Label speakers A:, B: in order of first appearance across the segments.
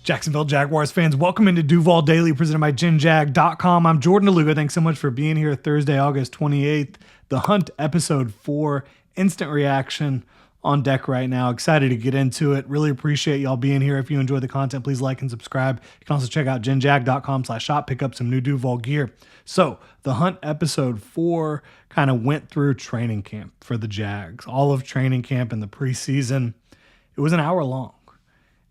A: Jacksonville Jaguars fans, welcome into Duval Daily, presented by GenJag.com. I'm Jordan DeLuga. Thanks so much for being here Thursday, August 28th. The Hunt episode 4, instant reaction on deck right now. Excited to get into it. Really appreciate y'all being here. If you enjoy the content, please like and subscribe. You can also check out GenJag.com/shop, pick up some new Duval gear. So the Hunt episode 4 kind of went through training camp for the Jags. All of training camp in the preseason. It was an hour long.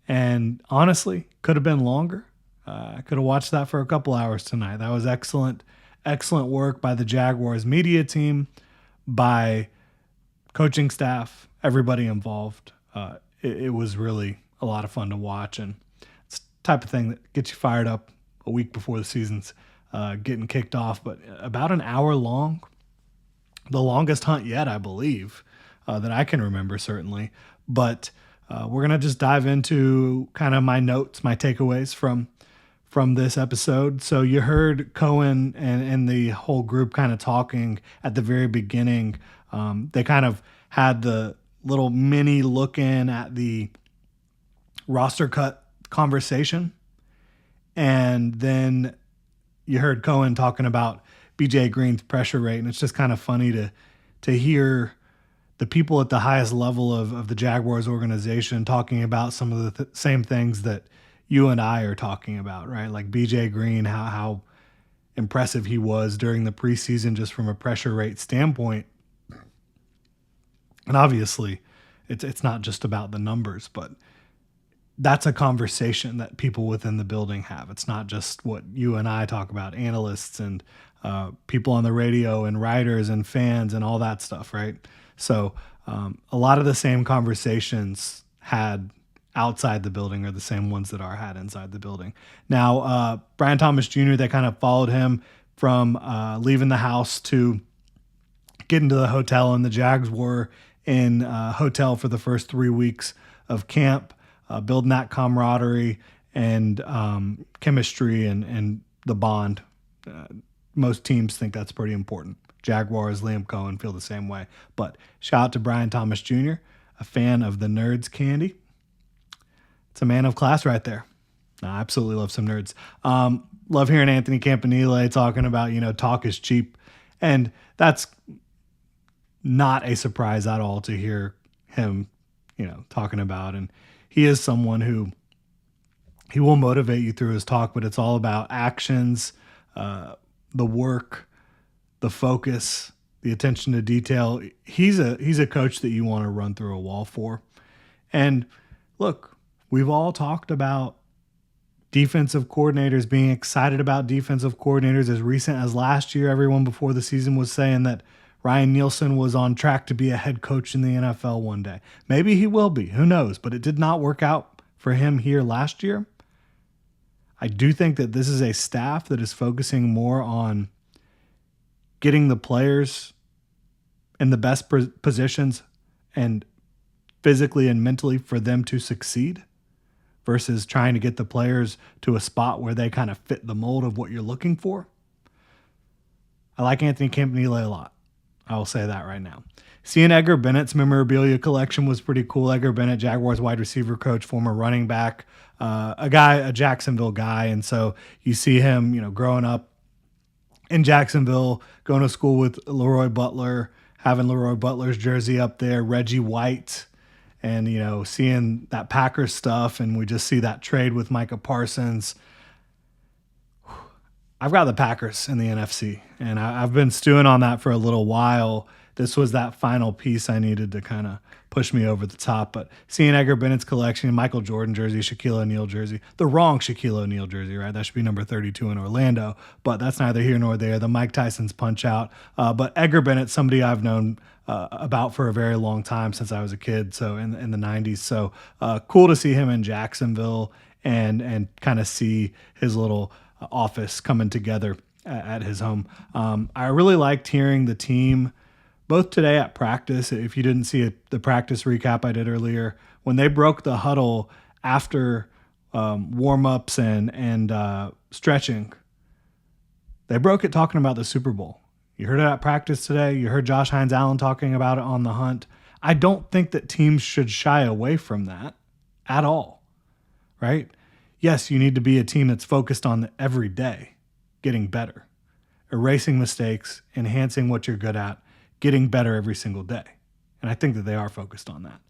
A: And honestly, could have been longer. I could have watched that for a couple hours tonight. That was excellent work by the Jaguars media team, by coaching staff, everybody involved. It was really a lot of fun to watch, and it's the type of thing that gets you fired up a week before the season's getting kicked off. But about an hour long, the longest hunt yet, I believe, that I can remember, certainly. But we're going to just dive into kind of my notes, my takeaways from this episode. So you heard Cohen and the whole group kind of talking at the very beginning. They kind of had the little mini look in at the roster cut conversation. And then you heard Cohen talking about BJ Green's pressure rate. And it's just kind of funny to hear the people at the highest level of the Jaguars organization talking about some of the same things that you and I are talking about, right? Like BJ Green, how impressive he was during the preseason just from a pressure rate standpoint. And obviously, it's not just about the numbers, but that's a conversation that people within the building have. It's not just what you and I talk about, analysts and people on the radio and writers and fans and all that stuff, right? So a lot of the same conversations had outside the building are the same ones that are had inside the building. Now, Brian Thomas Jr., they kind of followed him from leaving the house to getting to the hotel, and the Jags were in hotel for the first 3 weeks of camp, building that camaraderie and chemistry and the bond. Most teams think that's pretty important. Jaguars, Liam Cohen feel the same way. But shout out to Brian Thomas Jr., a fan of the Nerds candy. It's a man of class right there. I absolutely love some nerds. Love hearing Anthony Campanile talking about, talk is cheap. And that's not a surprise at all to hear him, talking about. And he is someone who he will motivate you through his talk, but it's all about actions, the work, the focus, the attention to detail. He's a coach that you want to run through a wall for. And look, we've all talked about defensive coordinators, being excited about defensive coordinators. As recent as last year, everyone before the season was saying that Ryan Nielsen was on track to be a head coach in the NFL one day. Maybe he will be, who knows? But it did not work out for him here last year. I do think that this is a staff that is focusing more on getting the players in the best positions and physically and mentally for them to succeed versus trying to get the players to a spot where they kind of fit the mold of what you're looking for. I like Anthony Campanile a lot. I will say that right now. Seeing Edgar Bennett's memorabilia collection was pretty cool. Edgar Bennett, Jaguars wide receiver coach, former running back, a Jacksonville guy. And so you see him, growing up in Jacksonville, going to school with Leroy Butler, having Leroy Butler's jersey up there, Reggie White, and, seeing that Packers stuff. And we just see that trade with Micah Parsons. I've got the Packers in the NFC, and I've been stewing on that for a little while. This was that final piece I needed to kind of push me over the top. But seeing Edgar Bennett's collection, Michael Jordan jersey, Shaquille O'Neal jersey, the wrong Shaquille O'Neal jersey, right? That should be number 32 in Orlando, but that's neither here nor there. The Mike Tyson's punch out. But Edgar Bennett, somebody I've known about for a very long time since I was a kid, so in the 90s. So cool to see him in Jacksonville and kind of see his little office coming together at his home. I really liked hearing the team both today at practice. If you didn't see the practice recap I did earlier, when they broke the huddle after warm-ups and stretching, they broke it talking about the Super Bowl. You heard it at practice today. You heard Josh Hines-Allen talking about it on the Hunt. I don't think that teams should shy away from that at all, right? Yes, you need to be a team that's focused on every day getting better, erasing mistakes, enhancing what you're good at, getting better every single day. And I think that they are focused on that.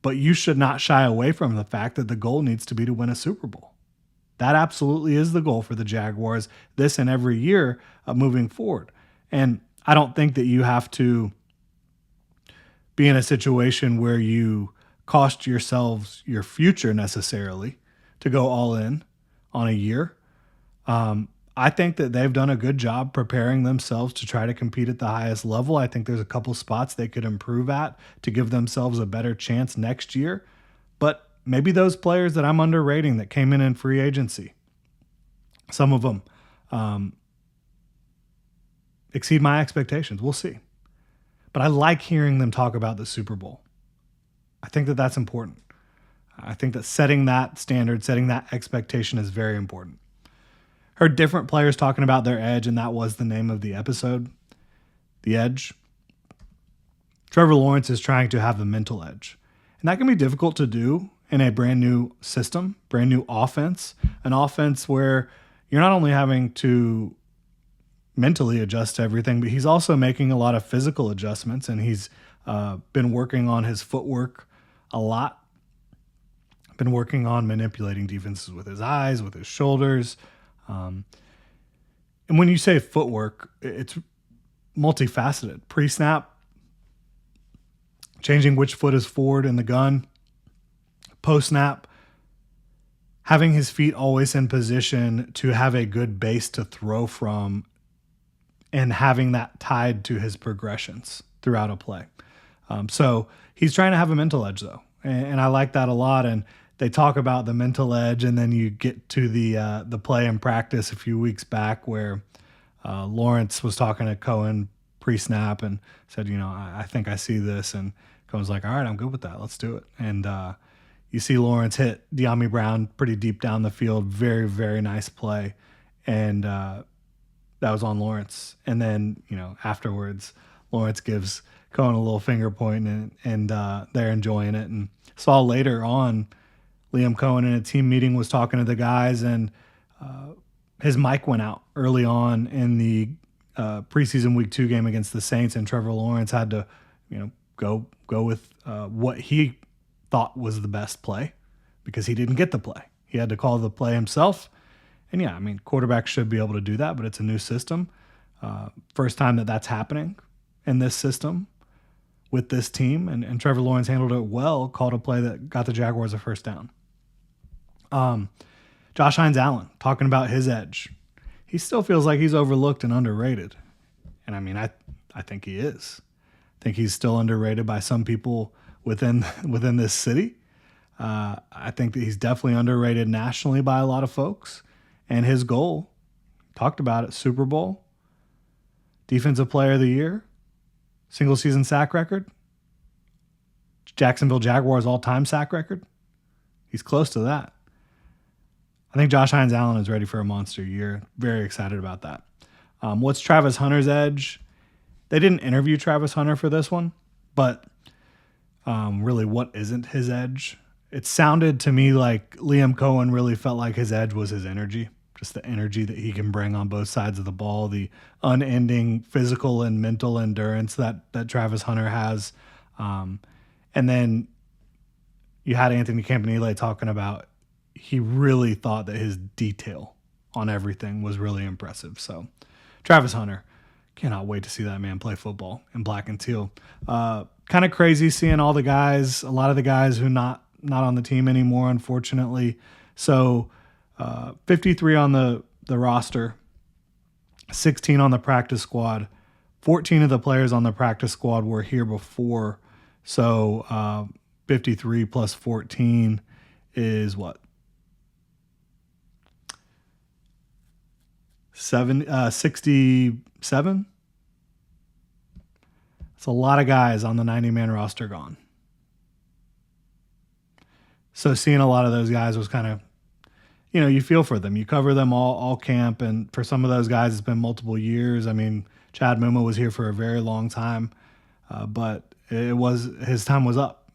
A: But you should not shy away from the fact that the goal needs to be to win a Super Bowl. That absolutely is the goal for the Jaguars this and every year moving forward. And I don't think that you have to be in a situation where you cost yourselves your future necessarily to go all in on a year. I think that they've done a good job preparing themselves to try to compete at the highest level. I think there's a couple spots they could improve at to give themselves a better chance next year. But maybe those players that I'm underrating that came in free agency, some of them exceed my expectations. We'll see. But I like hearing them talk about the Super Bowl. I think that that's important. I think that setting that standard, setting that expectation is very important. Heard different players talking about their edge, and that was the name of the episode, the edge. Trevor Lawrence is trying to have the mental edge. And that can be difficult to do in a brand new system, brand new offense, an offense where you're not only having to mentally adjust to everything, but he's also making a lot of physical adjustments, and he's been working on his footwork a lot, been working on manipulating defenses with his eyes, with his shoulders. And when you say footwork, it's multifaceted. Pre-snap, changing which foot is forward in the gun. Post-snap, having his feet always in position to have a good base to throw from, and having that tied to his progressions throughout a play. So he's trying to have a mental edge, though. And I like that a lot. And they talk about the mental edge, and then you get to the play in practice a few weeks back where Lawrence was talking to Cohen pre-snap and said, I think I see this. And Cohen's like, all right, I'm good with that. Let's do it. And you see Lawrence hit De'Ami Brown pretty deep down the field. Very, very nice play. And that was on Lawrence. And then, afterwards, Lawrence gives Cohen a little finger point, and they're enjoying it. And saw later on, Liam Cohen in a team meeting was talking to the guys, and his mic went out early on in the preseason week 2 game against the Saints, and Trevor Lawrence had to, go with what he thought was the best play because he didn't get the play. He had to call the play himself. And yeah, quarterbacks should be able to do that, but it's a new system. First time that that's happening in this system with this team, and Trevor Lawrence handled it well, called a play that got the Jaguars a first down. Josh Hines-Allen, talking about his edge. He still feels like he's overlooked and underrated. And I think he is. I think he's still underrated by some people within this city. I think that he's definitely underrated nationally by a lot of folks. And his goal, talked about it, Super Bowl, Defensive Player of the Year, single season sack record, Jacksonville Jaguars all-time sack record. He's close to that. I think Josh Hines-Allen is ready for a monster year. Very excited about that. What's Travis Hunter's edge? They didn't interview Travis Hunter for this one, but really, what isn't his edge? It sounded to me like Liam Cohen really felt like his edge was his energy, just the energy that he can bring on both sides of the ball, the unending physical and mental endurance that Travis Hunter has. And then you had Anthony Campanile talking about he really thought that his detail on everything was really impressive. So Travis Hunter, cannot wait to see that man play football in black and teal. Kind of crazy seeing all the guys, a lot of the guys who not on the team anymore, unfortunately. So 53 on the roster, 16 on the practice squad. 14 of the players on the practice squad were here before. So 53 plus 14 is what? 67? It's a lot of guys on the 90-man roster gone. So seeing a lot of those guys was kind of, you feel for them. You cover them all camp, and for some of those guys, it's been multiple years. Chad Muma was here for a very long time, but his time was up.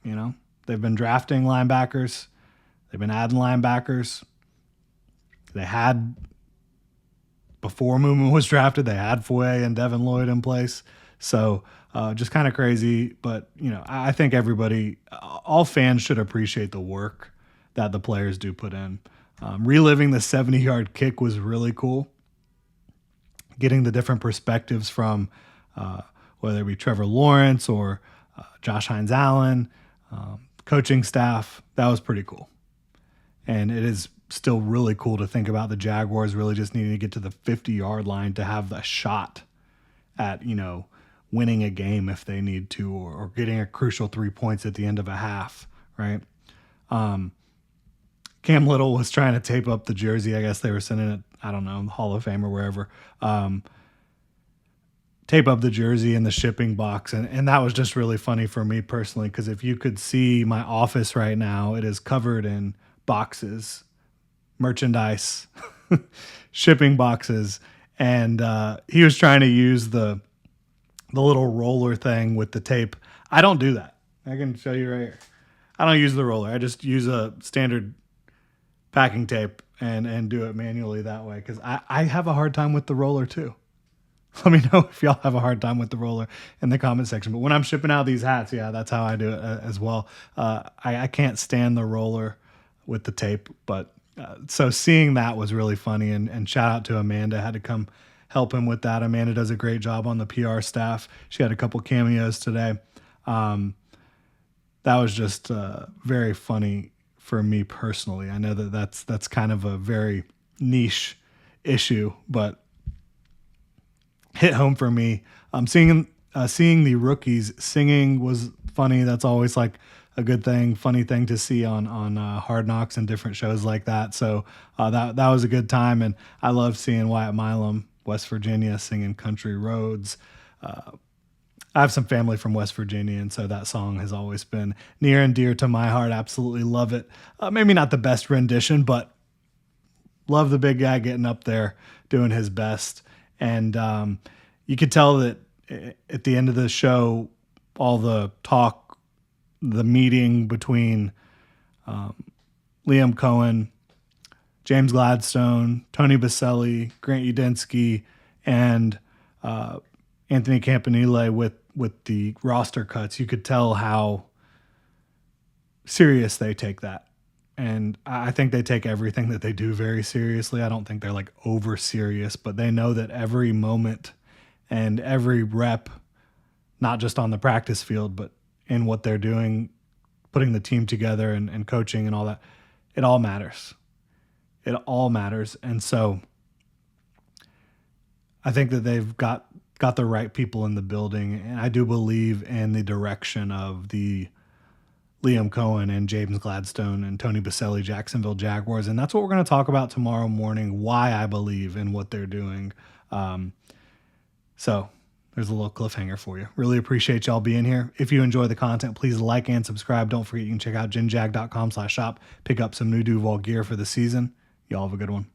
A: They've been drafting linebackers, they've been adding linebackers. They had, before Moo was drafted, they had Foye and Devin Lloyd in place. So just kind of crazy. But, I think everybody, all fans should appreciate the work that the players do put in. Reliving the 70-yard kick was really cool. Getting the different perspectives from whether it be Trevor Lawrence or Josh Hines Allen, coaching staff, that was pretty cool. And it is still really cool to think about the Jaguars really just needing to get to the 50-yard line to have the shot at, winning a game if they need to, or getting a crucial 3 points at the end of a half, right? Cam Little was trying to tape up the jersey. I guess they were sending it, I don't know, Hall of Fame or wherever. Tape up the jersey in the shipping box. And that was just really funny for me personally, because if you could see my office right now, it is covered in boxes, merchandise, shipping boxes. And he was trying to use the little roller thing with the tape. I don't do that. I can show you right here. I don't use the roller. I just use a standard packing tape and do it manually that way, because I have a hard time with the roller too. Let me know if y'all have a hard time with the roller in the comment section. But when I'm shipping out these hats, yeah, that's how I do it as well. I can't stand the roller with the tape. But so seeing that was really funny. And shout out to Amanda. Had to come help him with that. Amanda does a great job on the PR staff. She had a couple cameos today. That was just very funny for me personally. I know that's kind of a very niche issue, but hit home for me. Seeing the rookies singing was funny. That's always like a good thing, funny thing to see on Hard Knocks and different shows like that. So that was a good time, and I love seeing Wyatt Milam, West Virginia, singing Country Roads. I have some family from West Virginia, and so that song has always been near and dear to my heart. Absolutely love it. Maybe not the best rendition, but love the big guy getting up there doing his best. And you could tell that at the end of the show, all the talk, the meeting between Liam Cohen, James Gladstone, Tony Baselli, Grant Udinski, and Anthony Campanile with the roster cuts, you could tell how serious they take that. And I think they take everything that they do very seriously. I don't think they're like over serious, but they know that every moment and every rep, not just on the practice field, but in what they're doing, putting the team together and coaching and all that, it all matters. It all matters. And so I think that they've got the right people in the building. And I do believe in the direction of the Liam Cohen and James Gladstone and Tony Baselli Jacksonville Jaguars. And that's what we're going to talk about tomorrow morning, why I believe in what they're doing. So there's a little cliffhanger for you. Really appreciate y'all being here. If you enjoy the content, please like and subscribe. Don't forget you can check out ginjag.com/shop. Pick up some new Duval gear for the season. Y'all have a good one.